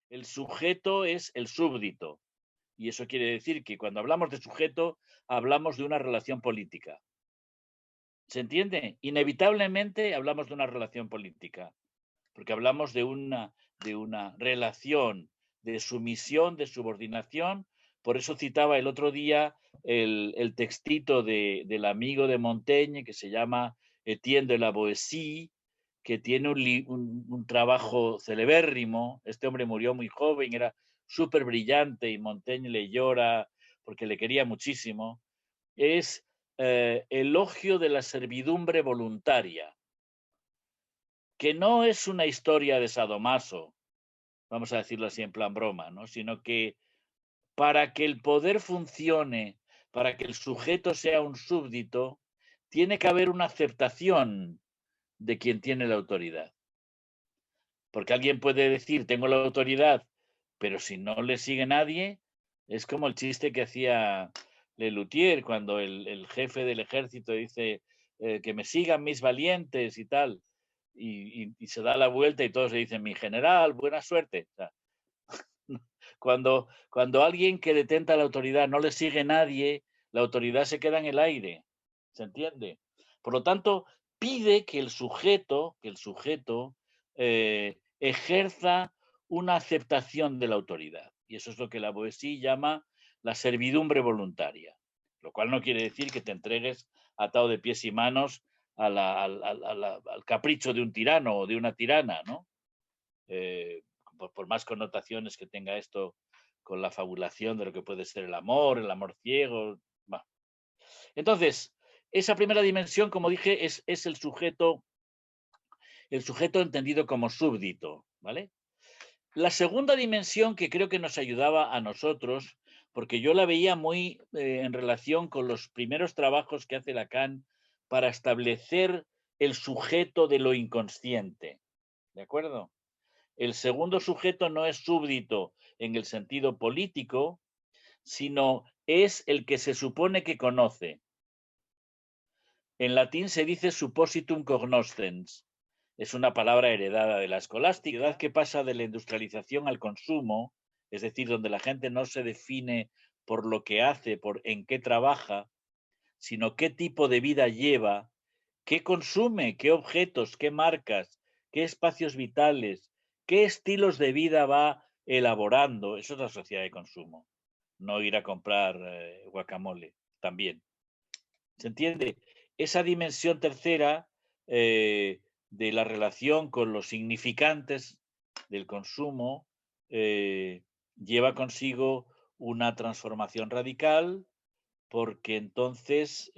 El sujeto es el súbdito. Y eso quiere decir que cuando hablamos de sujeto, hablamos de una relación política. ¿Se entiende? Inevitablemente hablamos de una relación política, porque hablamos de una relación de sumisión, de subordinación. Por eso citaba el otro día el textito del amigo de Montaigne que se llama Etienne de la Boétie, que tiene un trabajo celebérrimo. Este hombre murió muy joven, era súper brillante y Montaigne le llora porque le quería muchísimo. Es Elogio de la servidumbre voluntaria, que no es una historia de sadomaso, vamos a decirlo así en plan broma, ¿no? Sino que para que el poder funcione, para que el sujeto sea un súbdito, tiene que haber una aceptación de quien tiene la autoridad. Porque alguien puede decir, tengo la autoridad, pero si no le sigue nadie, es como el chiste que hacía Lelutier cuando el jefe del ejército dice que me sigan mis valientes y tal, y se da la vuelta y todos le dicen, mi general, buena suerte. O sea, cuando alguien que detenta la autoridad no le sigue nadie, la autoridad se queda en el aire. ¿Se entiende? Por lo tanto, pide que el sujeto ejerza una aceptación de la autoridad. Y eso es lo que la Boétie llama la servidumbre voluntaria. Lo cual no quiere decir que te entregues atado de pies y manos al capricho de un tirano o de una tirana, ¿no? Por más connotaciones que tenga esto con la fabulación de lo que puede ser el amor ciego. Bah. Entonces, esa primera dimensión, como dije, es el sujeto entendido como súbdito, ¿vale? La segunda dimensión que creo que nos ayudaba a nosotros, porque yo la veía muy en relación con los primeros trabajos que hace Lacan para establecer el sujeto de lo inconsciente, ¿de acuerdo? El segundo sujeto no es súbdito en el sentido político, sino es el que se supone que conoce. En latín se dice suppositum cognoscens. Es una palabra heredada de la escolástica, que pasa de la industrialización al consumo, es decir, donde la gente no se define por lo que hace, por en qué trabaja, sino qué tipo de vida lleva, qué consume, qué objetos, qué marcas, qué espacios vitales, qué estilos de vida va elaborando. Eso es la sociedad de consumo. No ir a comprar guacamole también. ¿Se entiende? Esa dimensión tercera de la relación con los significantes del consumo lleva consigo una transformación radical porque entonces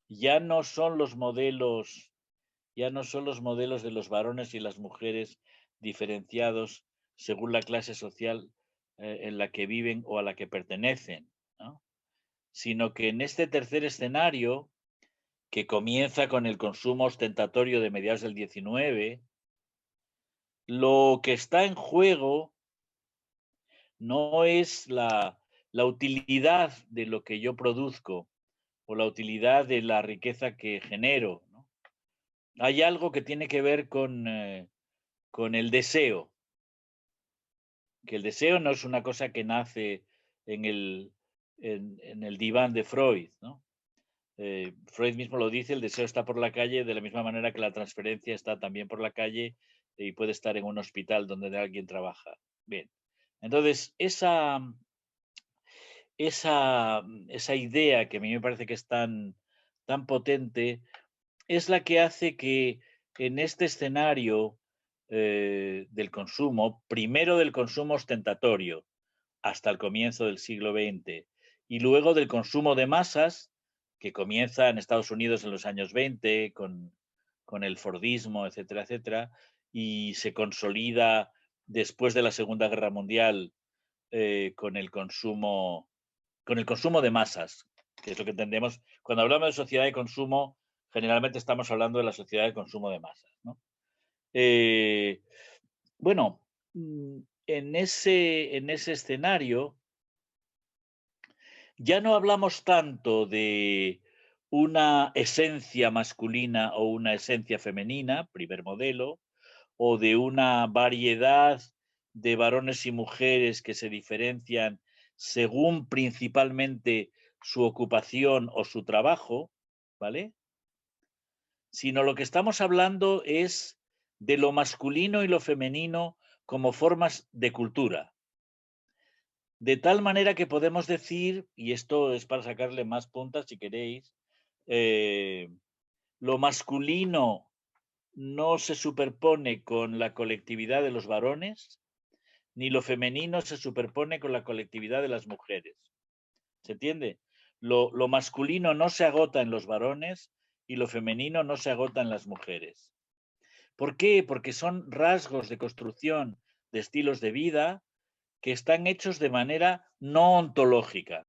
ya no son los modelos, ya no son los modelos de los varones y las mujeres diferenciados según la clase social en la que viven o a la que pertenecen, ¿no? Sino que en este tercer escenario, que comienza con el consumo ostentatorio de mediados del 19, lo que está en juego no es la utilidad de lo que yo produzco o la utilidad de la riqueza que genero, ¿no? Hay algo que tiene que ver con el deseo, que el deseo no es una cosa que nace en el diván de Freud, ¿no? Freud mismo lo dice, el deseo está por la calle de la misma manera que la transferencia está también por la calle y puede estar en un hospital donde alguien trabaja. Bien, entonces esa idea que a mí me parece que es tan potente es la que hace que en este escenario del consumo, primero del consumo ostentatorio hasta el comienzo del siglo XX y luego del consumo de masas que comienza en Estados Unidos en los años 20 con el Fordismo, etcétera, etcétera, y se consolida después de la Segunda Guerra Mundial eh, con el consumo con el consumo de masas, que es lo que entendemos. Cuando hablamos de sociedad de consumo, generalmente estamos hablando de la sociedad de consumo de masas, ¿no? Eh, bueno, en ese escenario ya no hablamos tanto de una esencia masculina o una esencia femenina, primer modelo, o de una variedad de varones y mujeres que se diferencian según principalmente su ocupación o su trabajo, ¿vale? Sino lo que estamos hablando es de lo masculino y lo femenino como formas de cultura. De tal manera que podemos decir, y esto es para sacarle más puntas si queréis, eh, lo masculino no se superpone con la colectividad de los varones, ni lo femenino se superpone con la colectividad de las mujeres. ¿Se entiende? Lo masculino no se agota en los varones y lo femenino no se agota en las mujeres. ¿Por qué? Porque son rasgos de construcción de estilos de vida que están hechos de manera no ontológica.